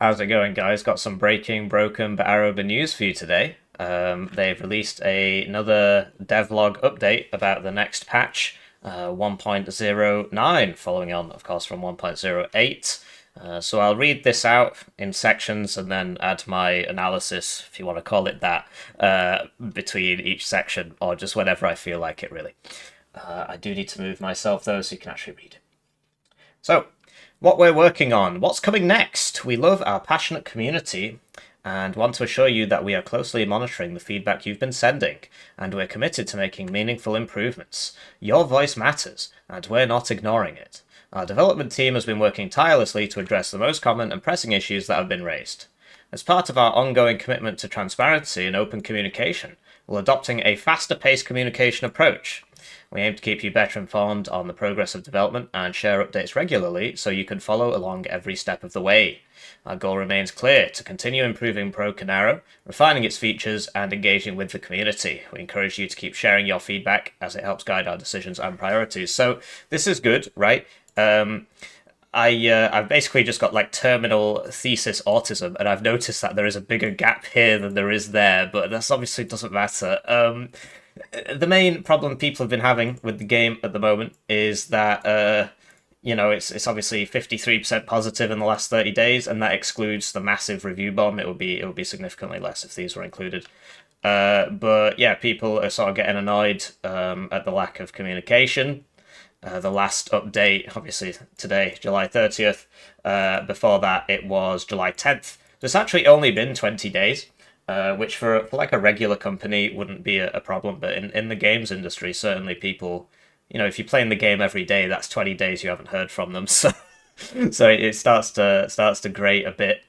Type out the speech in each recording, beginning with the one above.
How's it going, guys? Got some breaking, broken, but arrowed news for you today. They've released another devlog update about the next patch, 1.09, following on, of course, from 1.08. So I'll read this out in sections and then add my analysis, if you want to call it that, between each section, or just whenever I feel like it, really. I do need to move myself, though, so you can actually read it. So, what we're working on, what's coming next? We love our passionate community and want to assure you that we are closely monitoring the feedback you've been sending, and we're committed to making meaningful improvements. Your voice matters, and we're not ignoring it. Our development team has been working tirelessly to address the most common and pressing issues that have been raised. As part of our ongoing commitment to transparency and open communication, we're adopting a faster-paced communication approach. We aim to keep you better informed on the progress of development and share updates regularly so you can follow along every step of the way. Our goal remains clear: to continue improving Broken Arrow, refining its features, and engaging with the community. We encourage you to keep sharing your feedback as it helps guide our decisions and priorities. So this is good, right? I've basically just got like terminal thesis autism, and I've noticed that there is a bigger gap here than there is there, but this obviously doesn't matter. The main problem people have been having with the game at the moment is that it's obviously 53% positive in the last 30 days, and that excludes the massive review bomb. It would be significantly less if these were included. But yeah, people are sort of getting annoyed at the lack of communication. The last update, obviously today, July 30th. Before that, it was July 10th. So it's actually only been 20 days. Which for like a regular company wouldn't be a problem, but in the games industry, certainly people, if you're playing the game every day, that's 20 days you haven't heard from them, so it starts to grate a bit.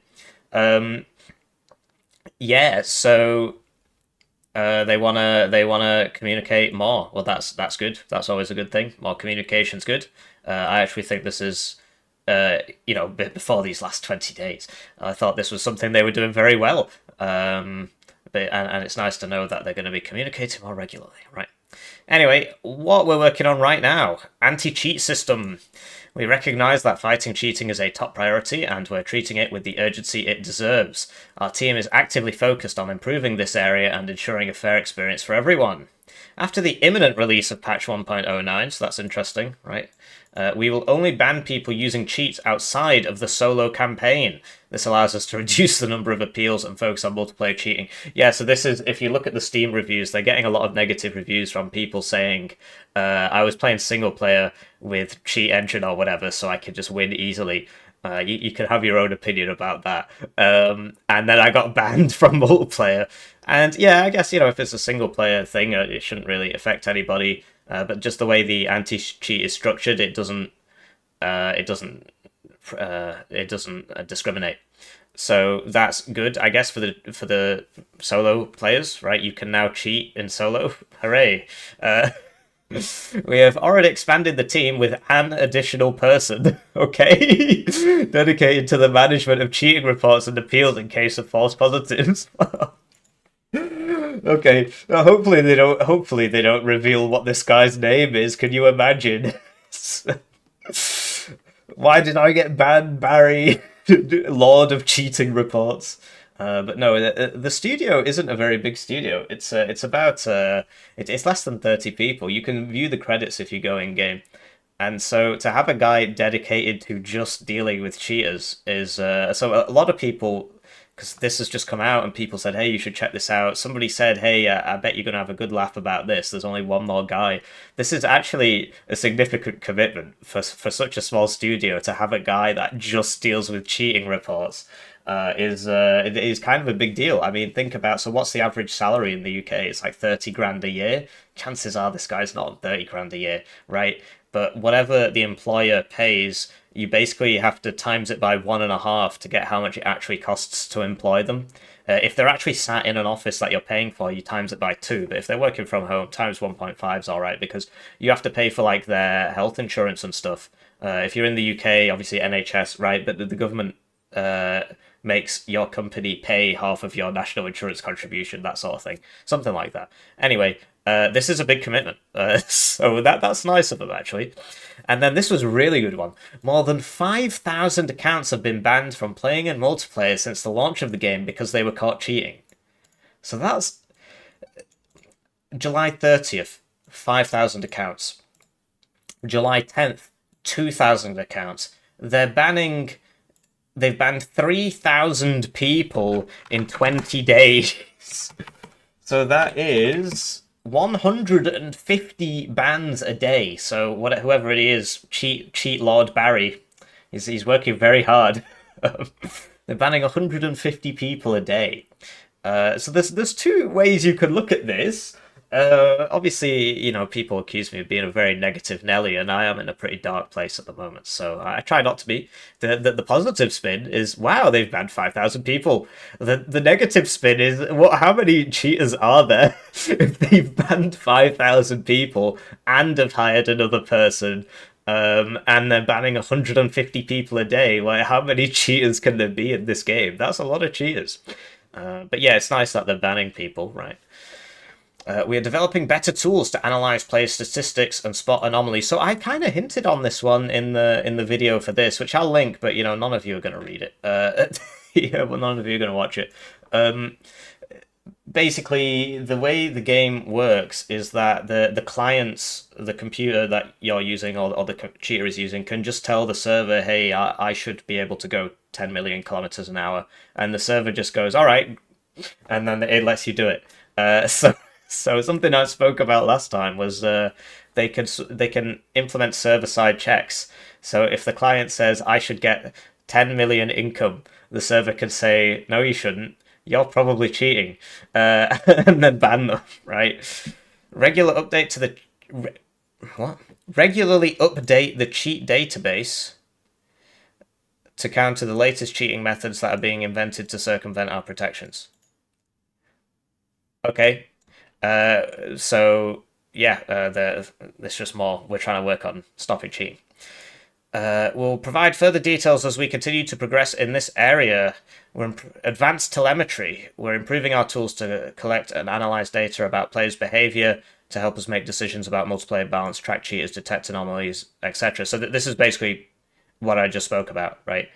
Yeah, so they wanna communicate more. Well, that's good. That's always a good thing. More communication's good. I actually think this is. Before these last 20 days, I thought this was something they were doing very well. And it's nice to know that they're going to be communicating more regularly, right? Anyway, what we're working on right now, anti-cheat system. We recognise that fighting cheating is a top priority, and we're treating it with the urgency it deserves. Our team is actively focused on improving this area and ensuring a fair experience for everyone. After the imminent release of patch 1.09, so that's interesting, right? We will only ban people using cheats outside of the solo campaign. This allows us to reduce the number of appeals and focus on multiplayer cheating. Yeah, so this is, if you look at the Steam reviews, they're getting a lot of negative reviews from people saying, I was playing single player with cheat engine or whatever, so I could just win easily. You can have your own opinion about that. And then I got banned from multiplayer. And yeah, I guess, if it's a single player thing, it shouldn't really affect anybody. But just the way the anti-cheat is structured, it doesn't discriminate. So that's good, I guess, for the solo players, right? You can now cheat in solo. Hooray! We have already expanded the team with an additional person, okay, dedicated to the management of cheating reports and appeals in case of false positives. Okay, hopefully they don't. Hopefully they don't reveal what this guy's name is. Can you imagine? Why did I get banned, Barry? Lord of cheating reports. But no, the studio isn't a very big studio. It's about it's less than 30 people. You can view the credits if you go in game, and so to have a guy dedicated to just dealing with cheaters is so a lot of people. Because this has just come out and people said, hey, you should check this out. Somebody said, hey, I bet you're going to have a good laugh about this. There's only one more guy. This is actually a significant commitment for such a small studio to have a guy that just deals with cheating reports. It is kind of a big deal. I mean, think about, so what's the average salary in the UK? It's like 30 grand a year. Chances are this guy's not on 30 grand a year, right? But whatever the employer pays, you basically have to times it by 1.5 to get how much it actually costs to employ them. If they're actually sat in an office that you're paying for, you times it by 2. But if they're working from home, times 1.5 is all right, because you have to pay for like their health insurance and stuff. If you're in the UK, obviously NHS, right? But the government makes your company pay half of your national insurance contribution, that sort of thing, something like that. Anyway, this is a big commitment, so that's nice of them actually. And then this was a really good one. More than 5,000 accounts have been banned from playing in multiplayer since the launch of the game because they were caught cheating. So that's July 30th, 5,000 accounts. July 10th, 2,000 accounts. They've banned 3,000 people in 20 days. So that is 150 bans a day. So whoever it is, cheat Lord Barry, he's working very hard. They're banning 150 people a day. So there's two ways you could look at this. Obviously, people accuse me of being a very negative Nelly, and I am in a pretty dark place at the moment, so I try not to be. The positive spin is, wow, they've banned 5,000 people. The negative spin is, how many cheaters are there if they've banned 5,000 people and have hired another person, and they're banning 150 people a day? Like, how many cheaters can there be in this game? That's a lot of cheaters. But yeah, it's nice that they're banning people, right? We are developing better tools to analyze player statistics and spot anomalies. So I kind of hinted on this one in the video for this, which I'll link, but none of you are going to read it. Yeah, well, none of you are going to watch it. Basically, the way the game works is that the clients, the computer that you're using or the cheater is using, can just tell the server, hey, I should be able to go 10 million kilometers an hour, and the server just goes, all right, and then it lets you do it. So something I spoke about last time was they can implement server-side checks. So if the client says I should get 10 million income, the server can say no, you shouldn't. You're probably cheating, and then ban them. Right? Regular update to the what? Regularly update the cheat database to counter the latest cheating methods that are being invented to circumvent our protections. Okay. So yeah, there's just more. We're trying to work on stopping cheating. We'll provide further details as we continue to progress in this area. We're advanced telemetry. We're improving our tools to collect and analyze data about players' behavior to help us make decisions about multiplayer balance, track cheaters, detect anomalies, etc. So this is basically what I just spoke about, right?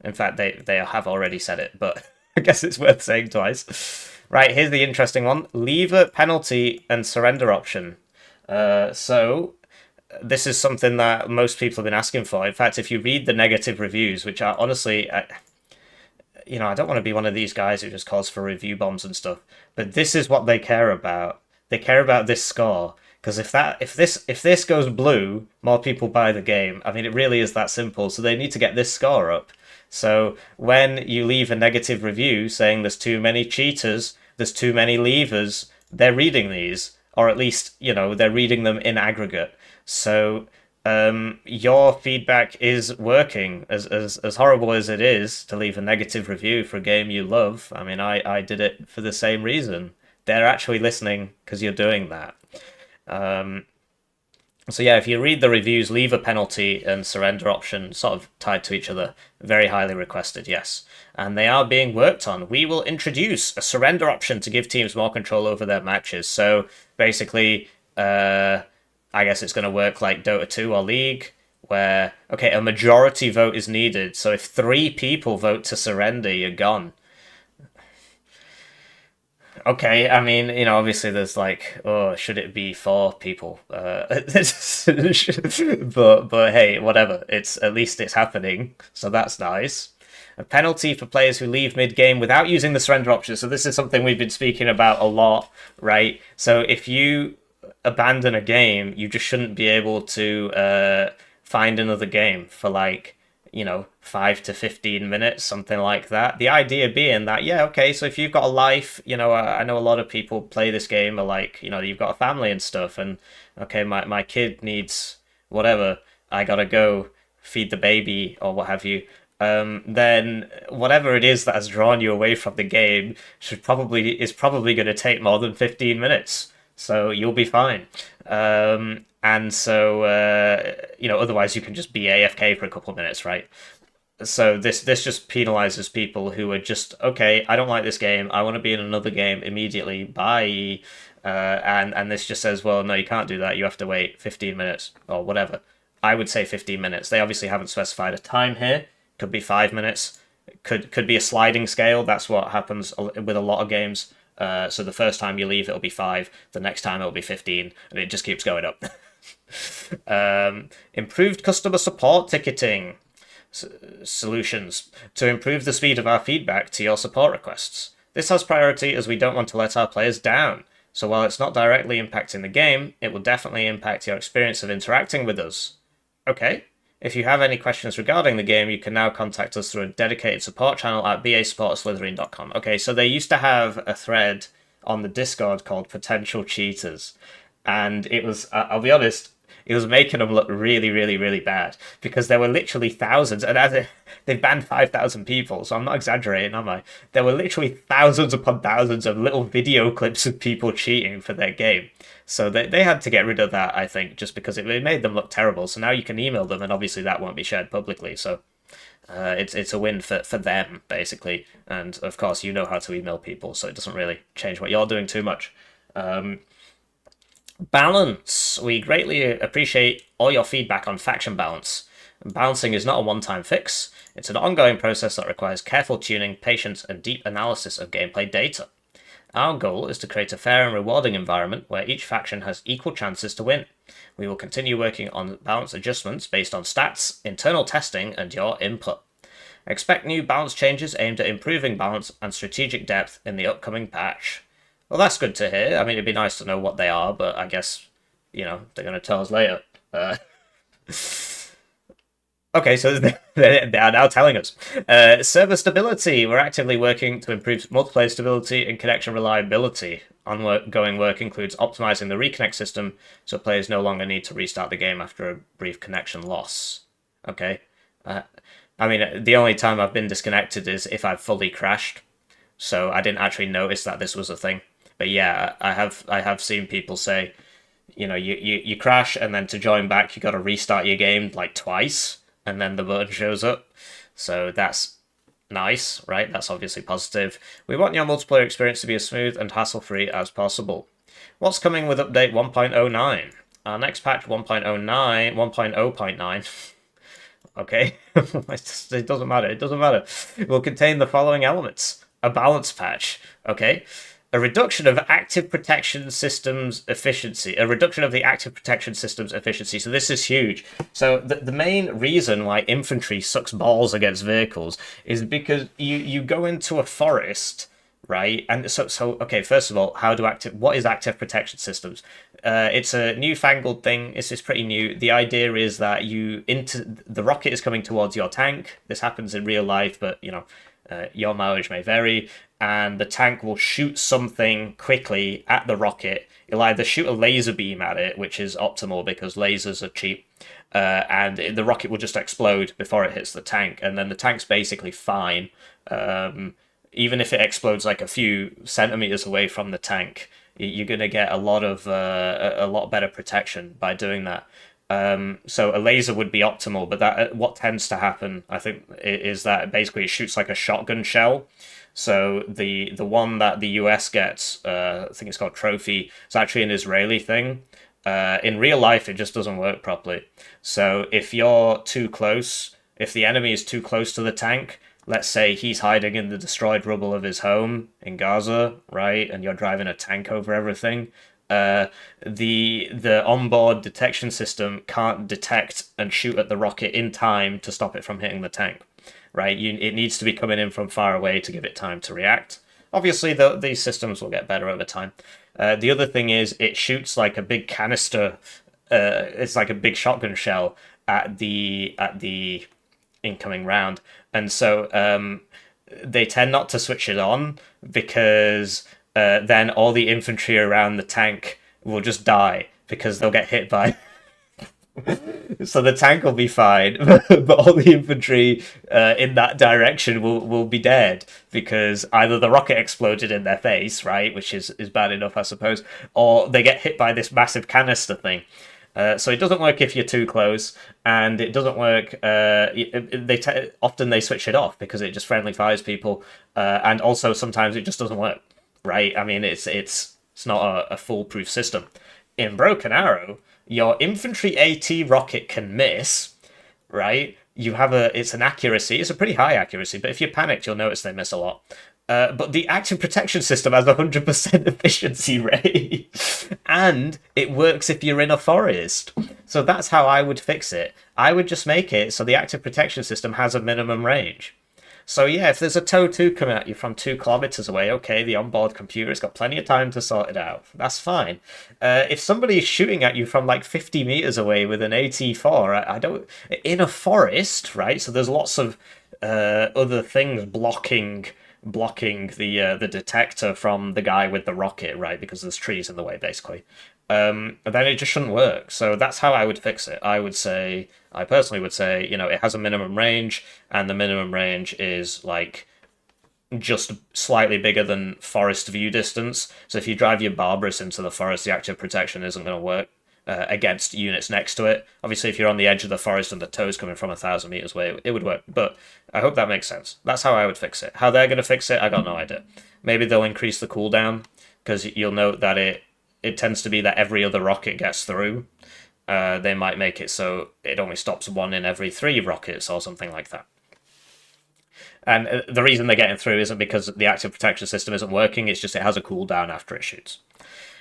In fact, they have already said it, but I guess it's worth saying twice. Right, here's the interesting one. Lever, penalty, and surrender option. So this is something that most people have been asking for. In fact, if you read the negative reviews, which are honestly, I don't want to be one of these guys who just calls for review bombs and stuff, but this is what they care about. They care about this score. Because if this goes blue, more people buy the game. I mean, it really is that simple. So they need to get this score up. So when you leave a negative review saying there's too many cheaters, there's too many levers, they're reading these, or at least they're reading them in aggregate. So your feedback is working. As horrible as it is to leave a negative review for a game you love, I mean, I did it for the same reason. They're actually listening because you're doing that. So yeah, if you read the reviews, leave a penalty and surrender option sort of tied to each other. Very highly requested, yes. And they are being worked on. We will introduce a surrender option to give teams more control over their matches. So basically, I guess it's going to work like Dota 2 or League, where, okay, a majority vote is needed. So if 3 people vote to surrender, you're gone. Okay, I mean, obviously there's like, oh, should it be 4 people? But hey, whatever. At least it's happening, so that's nice. A penalty for players who leave mid-game without using the surrender option. So this is something we've been speaking about a lot, right? So if you abandon a game, you just shouldn't be able to find another game for 5 to 15 minutes, something like that. The idea being that, yeah, okay, so if you've got a life, I know a lot of people play this game, or you've got a family and stuff, and okay, my kid needs whatever, I gotta go feed the baby or what have you. Then whatever it is that has drawn you away from the game is probably going to take more than 15 minutes. So you'll be fine. And so, otherwise you can just be AFK for a couple of minutes, right? So this just penalizes people who are just okay. I don't like this game. I want to be in another game immediately. Bye. And this just says, well, no, you can't do that. You have to wait 15 minutes or whatever. I would say 15 minutes. They obviously haven't specified a time here. Could be 5 minutes. Could be a sliding scale. That's what happens with a lot of games. So the first time you leave, it'll be 5. The next time it'll be 15, and it just keeps going up. Improved customer support ticketing solutions to improve the speed of our feedback to your support requests. This has priority as we don't want to let our players down. So while it's not directly impacting the game, it will definitely impact your experience of interacting with us. Okay. If you have any questions regarding the game, you can now contact us through a dedicated support channel at basupportslytherin.com. Okay, so they used to have a thread on the Discord called Potential Cheaters. And it was, I'll be honest, it was making them look really, really, really bad because there were literally thousands, and they've banned 5,000 people, so I'm not exaggerating, am I? There were literally thousands upon thousands of little video clips of people cheating for their game. So they had to get rid of that, I think, just because it made them look terrible. So now you can email them, and obviously that won't be shared publicly. So it's a win for them, basically. And of course, you know how to email people, so it doesn't really change what you're doing too much. Balance. We greatly appreciate all your feedback on faction balance. Balancing is not a one-time fix. It's an ongoing process that requires careful tuning, patience, and deep analysis of gameplay data. Our goal is to create a fair and rewarding environment where each faction has equal chances to win. We will continue working on balance adjustments based on stats, internal testing, and your input. Expect new balance changes aimed at improving balance and strategic depth in the upcoming patch. Well, that's good to hear. I mean, it'd be nice to know what they are, but I guess, they're going to tell us later. Okay, so they are now telling us. Server stability. We're actively working to improve multiplayer stability and connection reliability. Ongoing work includes optimizing the reconnect system so players no longer need to restart the game after a brief connection loss. Okay. I mean, the only time I've been disconnected is if I've fully crashed, so I didn't actually notice that this was a thing. But yeah, I have seen people say, you crash and then to join back you got to restart your game like twice, and then the button shows up. So that's nice, right? That's obviously positive. We want your multiplayer experience to be as smooth and hassle-free as possible. What's coming with update 1.09? Our next patch 1.09. Okay, it doesn't matter. It doesn't matter. It will contain the following elements: a balance patch. Okay. A reduction of active protection systems efficiency. A reduction of the active protection systems efficiency. So this is huge. So the main reason why infantry sucks balls against vehicles is because you go into a forest, right? And so okay, first of all, what is active protection systems? It's a newfangled thing. It's pretty new. The idea is that the rocket is coming towards your tank. This happens in real life, but your mileage may vary, and the tank will shoot something quickly at the rocket. It'll either shoot a laser beam at it, which is optimal because lasers are cheap, and the rocket will just explode before it hits the tank, and then the tank's basically fine. Even if it explodes like a few centimeters away from the tank, you're going to get a lot better protection by doing that. So a laser would be optimal, but that what tends to happen, I think, is that basically it shoots like a shotgun shell. So the one that the US gets, I think it's called Trophy, it's actually an Israeli thing. In real life, it just doesn't work properly. So if you're too close, if the enemy is too close to the tank, let's say he's hiding in the destroyed rubble of his home in Gaza, right, and you're driving a tank over everything, the onboard detection system can't detect and shoot at the rocket in time to stop it from hitting the tank, right? It needs to be coming in from far away to give it time to react. Obviously, these systems will get better over time. The other thing is it shoots like a big canister. It's like a big shotgun shell at the incoming round, and so they tend not to switch it on because then all the infantry around the tank will just die because they'll get hit by. So the tank will be fine, but all the infantry in that direction will be dead because either the rocket exploded in their face, right, which is bad enough, I suppose, or they get hit by this massive canister thing. So it doesn't work if you're too close, and it doesn't work. Often they switch it off because it just friendly fires people, and also sometimes it just doesn't work. Right? I mean, it's not a foolproof system. In Broken Arrow, your infantry AT rocket can miss. Right? You have it's an accuracy. It's a pretty high accuracy, but if you're panicked, you'll notice they miss a lot. But the active protection system has 100% efficiency rate, and it works if you're in a forest. So that's how I would fix it. I would just make it so the active protection system has a minimum range. So yeah, if there's a tow 2 coming at you from 2 kilometers away, okay, the onboard computer's got plenty of time to sort it out. That's fine. If somebody's shooting at you from like 50 meters away with an AT4, I don't in a forest, right? So there's lots of other things blocking the detector from the guy with the rocket, right? Because there's trees in the way, basically. Then it just shouldn't work. So that's how I would fix it. I personally would say, it has a minimum range, and the minimum range is like just slightly bigger than forest view distance. So if you drive your Barbarous into the forest, the active protection isn't going to work against units next to it. Obviously, if you're on the edge of the forest and the tow's coming from 1,000 meters away, it would work. But I hope that makes sense. That's how I would fix it. How they're going to fix it, I got no idea. Maybe they'll increase the cooldown, because you'll note that it tends to be that every other rocket gets through. They might make it so it only stops 1 in every 3 rockets or something like that. And the reason they're getting through isn't because the active protection system isn't working, it's just it has a cooldown after it shoots.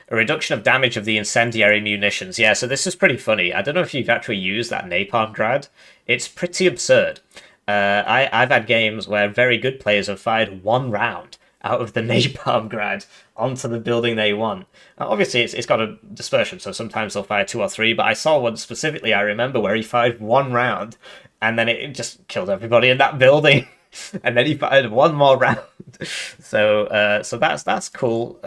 A reduction of damage of the incendiary munitions. Yeah, so this is pretty funny. I don't know if you've actually used that napalm grad. It's pretty absurd. I've had games where very good players have fired 1 round out of the napalm grad onto the building they want. Obviously, it's got a dispersion, so sometimes they'll fire 2 or 3, but I saw one specifically, I remember, where he fired 1 round, and then it just killed everybody in that building. And then he fired 1 more round. So that's cool.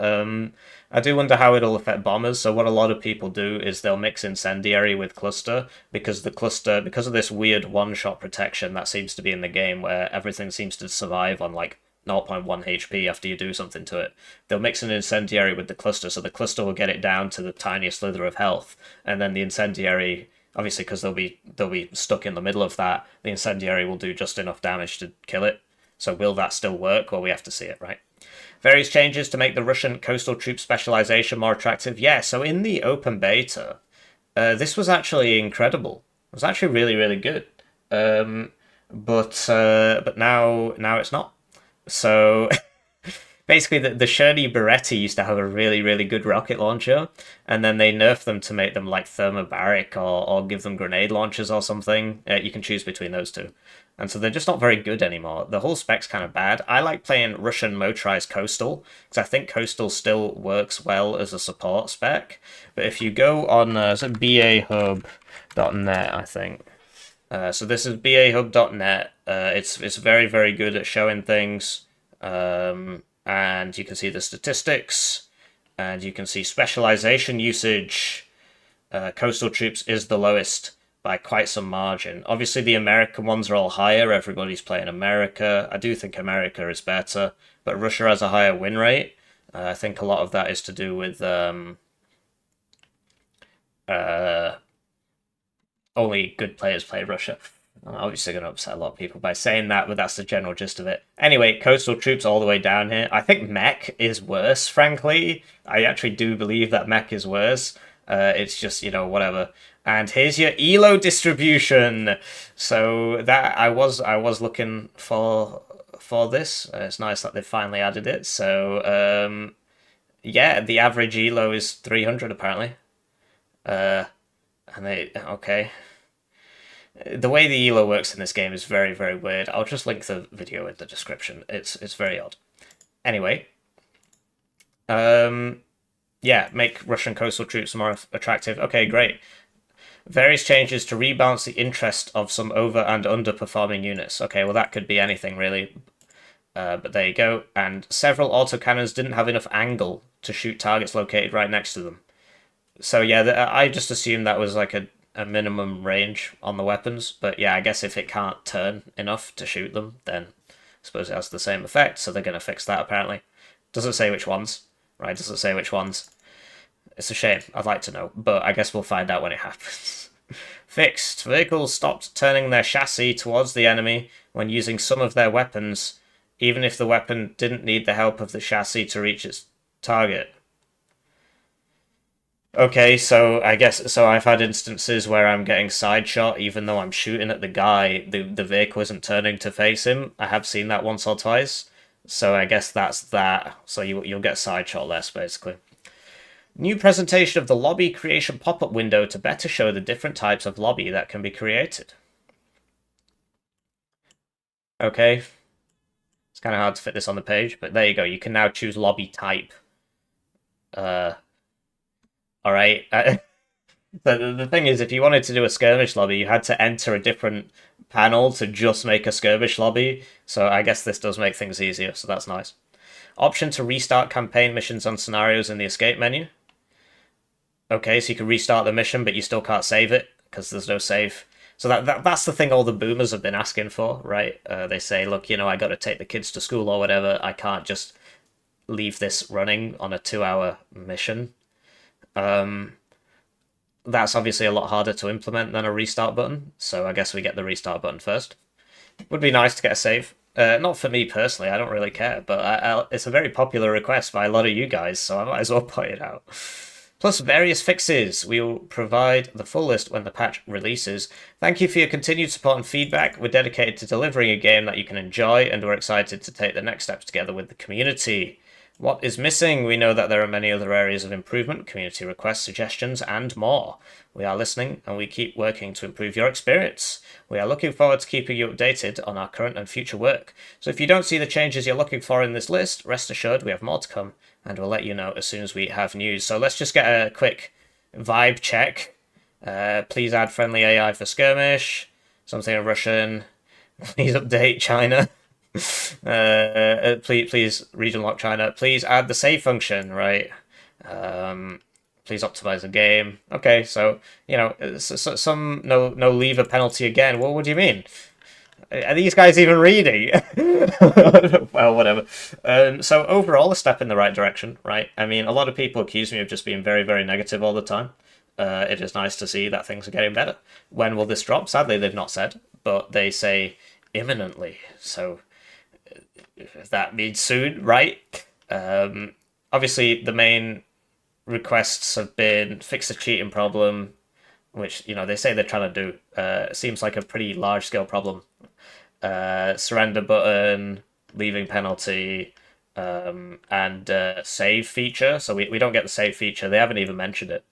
I do wonder how it'll affect bombers. So what a lot of people do is they'll mix incendiary with cluster, because of this weird one-shot protection that seems to be in the game, where everything seems to survive on like 0.1 HP after you do something to it. They'll mix an incendiary with the cluster, so the cluster will get it down to the tiniest slither of health, and then the incendiary, obviously because they'll be stuck in the middle of that, the incendiary will do just enough damage to kill it. So will that still work? Well, we have to see it, right? Various changes to make the Russian coastal troop specialization more attractive. Yeah, so in the open beta, this was actually incredible. It was actually really, really good. But now it's not. So basically, the Shirley Beretti used to have a really, really good rocket launcher, and then they nerfed them to make them like thermobaric, or give them grenade launchers or something. You can choose between those two. And so they're just not very good anymore. The whole spec's kind of bad. I like playing Russian motorized Coastal, because I think Coastal still works well as a support spec. But if you go on bahub.net, I think. So this is bahub.net. It's very, very good at showing things. And you can see the statistics, and you can see specialization usage. Coastal troops is the lowest by quite some margin. Obviously, the American ones are all higher. Everybody's playing America. I do think America is better, but Russia has a higher win rate. I think a lot of that is to do with only good players play Russia. I'm obviously going to upset a lot of people by saying that, but that's the general gist of it. Anyway, coastal troops all the way down here. I think mech is worse, frankly. I actually do believe that mech is worse. It's just, whatever. And here's your ELO distribution. So that I was looking for this. It's nice that they've finally added it. So yeah, the average ELO is 300 apparently. Okay. The way the ELO works in this game is very, very weird. I'll just link the video in the description. It's very odd. Anyway, yeah, make Russian coastal troops more attractive. Okay, great. Various changes to rebalance the interest of some over and underperforming units. Okay, well that could be anything really. But there you go. And several autocannons didn't have enough angle to shoot targets located right next to them. So yeah, I just assumed that was like a minimum range on the weapons. But yeah, I guess if it can't turn enough to shoot them, then I suppose it has the same effect. So they're going to fix that apparently. Doesn't say which ones, right? Doesn't say which ones. It's a shame. I'd like to know, but I guess we'll find out when it happens. Fixed. Vehicles stopped turning their chassis towards the enemy when using some of their weapons, even if the weapon didn't need the help of the chassis to reach its target. Okay, so I guess so I've had instances where I'm getting side shot even though I'm shooting at the guy, the vehicle isn't turning to face him. I have seen that once or twice. So I guess that's that. So you'll get side shot less basically. New presentation of the lobby creation pop-up window to better show the different types of lobby that can be created. Okay. It's kind of hard to fit this on the page, but there you go. You can now choose lobby type. All right. The thing is, if you wanted to do a skirmish lobby, you had to enter a different panel to just make a skirmish lobby. So I guess this does make things easier, so that's nice. Option to restart campaign missions and scenarios in the escape menu. Okay, so you can restart the mission, but you still can't save it because there's no save. So that's the thing all the boomers have been asking for, right? They say, look, I got to take the kids to school or whatever. I can't just leave this running on a 2-hour mission. That's obviously a lot harder to implement than a restart button, so I guess we get the restart button first. Would be nice to get a save. Not for me personally, I don't really care, but it's a very popular request by a lot of you guys, so I might as well point it out. Plus various fixes. We will provide the full list when the patch releases. Thank you for your continued support and feedback. We're dedicated to delivering a game that you can enjoy, and we're excited to take the next steps together with the community. What is missing? We know that there are many other areas of improvement, community requests, suggestions, and more. We are listening, and we keep working to improve your experience. We are looking forward to keeping you updated on our current and future work. So if you don't see the changes you're looking for in this list, rest assured we have more to come, and we'll let you know as soon as we have news. So let's just get a quick vibe check. Please add friendly AI for skirmish. Something in Russian. Please update China. Please region lock China. Please add the save function, right? Please optimize the game. Okay, so some no leave a penalty again. Well, what do you mean? Are these guys even reading? Well, whatever. So overall, a step in the right direction, right? I mean, a lot of people accuse me of just being very, very negative all the time. It is nice to see that things are getting better. When will this drop? Sadly, they've not said, but they say imminently. So that means soon, right? Obviously, the main requests have been fix the cheating problem, which they say they're trying to do. Seems like a pretty large scale problem. Surrender button, leaving penalty, and save feature. So we don't get the save feature. They haven't even mentioned it.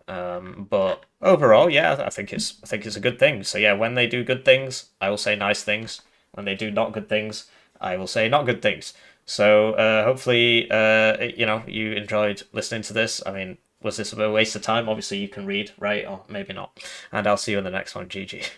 But overall, yeah, I think it's a good thing. So yeah, when they do good things, I will say nice things. When they do not good things, I will say not good things. So hopefully, you enjoyed listening to this. I mean, was this a waste of time? Obviously, you can read, right? Or maybe not. And I'll see you in the next one. GG.